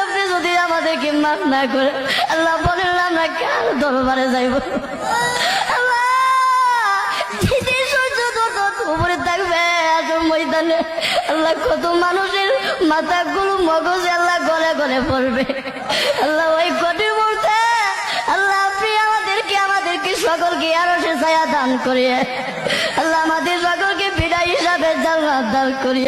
আপনি যদি আমাদেরকে মাফ না করে আল্লাহ বলেন আমরা কার দরবারে যাইব? উপরে থাকবে ময়দানে আল্লাহ কত মানুষের মাথাগুলো মগজে আল্লাহ গলে গলে পড়বে। আল্লাহ ওই কঠিন মুহূর্তে আল্লাহ আপনি আমাদেরকে সকলকে আরো সে ছায়া দান করিয়ে আল্লাহ আমাদের সকলকে বিদায় হিসাবে জান্নাত দান করিয়ে